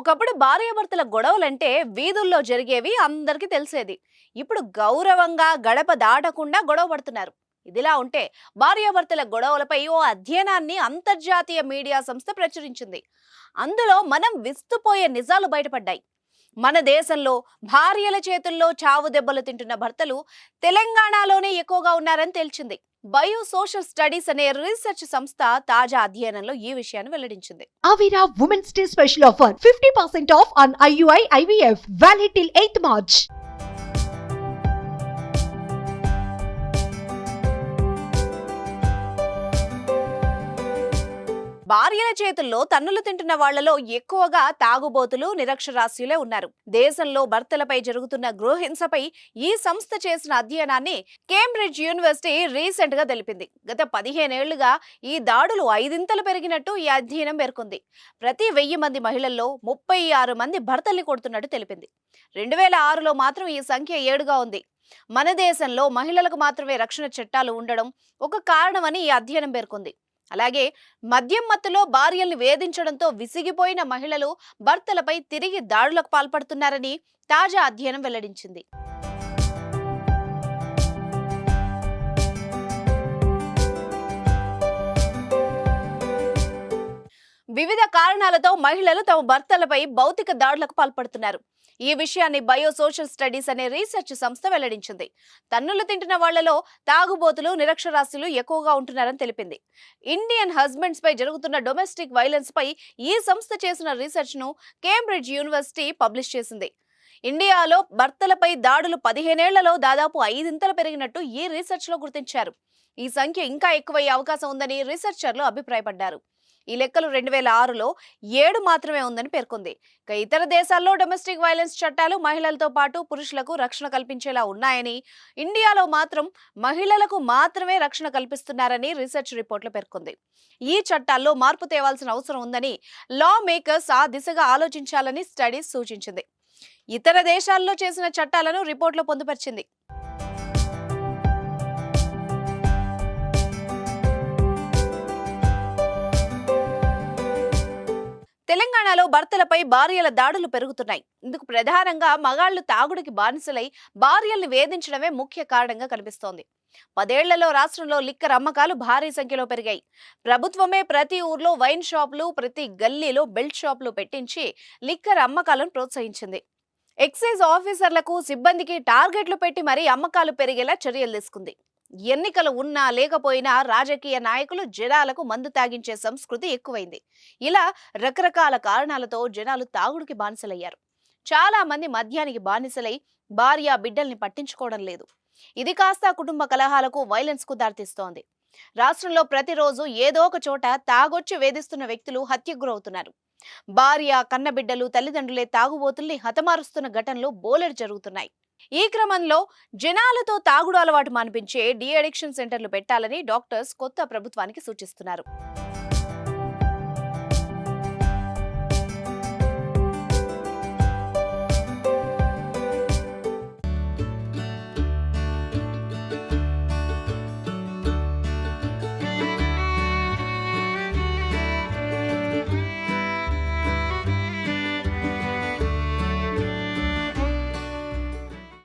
ఒకప్పుడు భార్యాభర్తల గొడవలంటే వీధుల్లో జరిగేవి అందరికీ తెలిసేది. ఇప్పుడు గౌరవంగా గడప దాటకుండా గొడవ పడుతున్నారు. ఇదిలా ఉంటే భార్యాభర్తల గొడవలపై ఓ అధ్యయనాన్ని అంతర్జాతీయ మీడియా సంస్థ ప్రచురించింది. అందులో మనం విస్తుపోయే నిజాలు బయటపడ్డాయి. మన దేశంలో భార్యల చేతుల్లో చావు దెబ్బలు తింటున్న భర్తలు తెలంగాణలోనే ఎక్కువగా ఉన్నారని తేల్చింది. బయో సోషల్ స్టడీస్ అనే రీసెర్చ్ సంస్థ తాజా అధ్యయనంలో ఈ విషయాన్ని వెల్లడించింది. Avira Women's Day special offer 50% off on IUI IVF valid till 8th March. భార్యల చేతుల్లో తన్నులు తింటున్న వాళ్లలో ఎక్కువగా తాగుబోతులు, నిరక్షరాస్యులే ఉన్నారు. దేశంలో భర్తలపై జరుగుతున్న గృహహింసపై ఈ సంస్థ చేసిన అధ్యయనాన్ని కేంబ్రిడ్జ్ యూనివర్సిటీ రీసెంట్ గా తెలిపింది. గత 15 ఏళ్లుగా ఈ దాడులు 5 పెరిగినట్టు ఈ అధ్యయనం పేర్కొంది. ప్రతి 1000 మంది మహిళల్లో 36 మంది భర్తల్ని కొడుతున్నట్టు తెలిపింది. 2006లో మాత్రం ఈ సంఖ్య 7గా ఉంది. మన దేశంలో మహిళలకు మాత్రమే రక్షణ చట్టాలు ఉండడం ఒక కారణమని ఈ అధ్యయనం పేర్కొంది. అలాగే మద్యం మత్తులో భార్యల్ని వేధించడంతో విసిగిపోయిన మహిళలు భర్తలపై తిరిగి దాడులకు పాల్పడుతున్నారని తాజా అధ్యయనం వెల్లడించింది. వివిధ కారణాలతో మహిళలు తమ భర్తలపై భౌతిక దాడులకు పాల్పడుతున్నారు. ఈ విషయాన్ని బయో సోషల్ స్టడీస్ అనే రీసెర్చ్ సంస్థ వెల్లడించింది. తన్నులు తింటున్న వాళ్లలో తాగుబోతులు, నిరక్షరాస్యులు ఎక్కువగా ఉంటున్నారని తెలిపింది. ఇండియన్ హస్బెండ్స్ పై జరుగుతున్న డొమెస్టిక్ వైలెన్స్ పై ఈ సంస్థ చేసిన రీసెర్చ్ ను కేంబ్రిడ్జ్ యూనివర్సిటీ పబ్లిష్ చేసింది. ఇండియాలో భర్తలపై దాడులు 15 ఏళ్లలో దాదాపు 5 పెరిగినట్టు ఈ రీసెర్చ్ లో గుర్తించారు. ఈ సంఖ్య ఇంకా ఎక్కువయ్యే అవకాశం ఉందని రీసెర్చర్లు అభిప్రాయపడ్డారు. ఈ లెక్కలు 2006లో 7 మాత్రమే ఉందని పేర్కొంది. ఇతర దేశాల్లో డొమెస్టిక్ వైలెన్స్ చట్టాలు మహిళలతో పాటు పురుషులకు రక్షణ కల్పించేలా ఉన్నాయని, ఇండియాలో మాత్రం మహిళలకు మాత్రమే రక్షణ కల్పిస్తున్నారని రీసెర్చ్ రిపోర్ట్లో పేర్కొంది. ఈ చట్టాల్లో మార్పు తేవాల్సిన అవసరం ఉందని లా మేకర్స్ ఆ దిశగా ఆలోచించాలని స్టడీస్ సూచించింది. ఇతర దేశాల్లో చేసిన చట్టాలను రిపోర్ట్లో పొందుపరిచింది. తెలంగాణలో భర్తలపై భార్యల దాడులు పెరుగుతున్నాయి. ఇందుకు ప్రధానంగా మగాళ్లు తాగుడికి బానిసలై భార్యల్ని వేధించడమే ముఖ్య కారణంగా కనిపిస్తోంది. 10 ఏళ్లలో రాష్ట్రంలో లిక్కర్ అమ్మకాలు భారీ సంఖ్యలో పెరిగాయి. ప్రభుత్వమే ప్రతి ఊర్లో వైన్ షాపులు, ప్రతి గల్లీలో బెల్ట్ షాపులు పెట్టించి లిక్కర్ అమ్మకాలను ప్రోత్సహించింది. ఎక్సైజ్ ఆఫీసర్లకు, సిబ్బందికి టార్గెట్లు పెట్టి మరీ అమ్మకాలు పెరిగేలా చర్యలు తీసుకుంది. ఎన్నికలు ఉన్నా లేకపోయినా రాజకీయ నాయకులు జనాలకు మందు తాగించే సంస్కృతి ఎక్కువైంది. ఇలా రకరకాల కారణాలతో జనాలు తాగుడికి బానిసలయ్యారు. చాలా మంది మద్యానికి బానిసలై భార్య బిడ్డల్ని పట్టించుకోవడం లేదు. ఇది కాస్త కుటుంబ కలహాలకు, వైలెన్స్ కు దారితీస్తోంది. రాష్ట్రంలో ప్రతిరోజు ఏదో ఒక చోట తాగొచ్చి వేధిస్తున్న వ్యక్తులు హత్యకు గురవుతున్నారు. భార్య, కన్నబిడ్డలు, తల్లిదండ్రులే తాగుబోతుల్ని హతమారుస్తున్న ఘటనలు బోలెడు జరుగుతున్నాయి. ఈ క్రమంలో జనాలతో తాగుడు అలవాటు మాన్పించే డీ అడిక్షన్ సెంటర్లు పెట్టాలని డాక్టర్స్ కొత్త ప్రభుత్వానికి సూచిస్తున్నారు.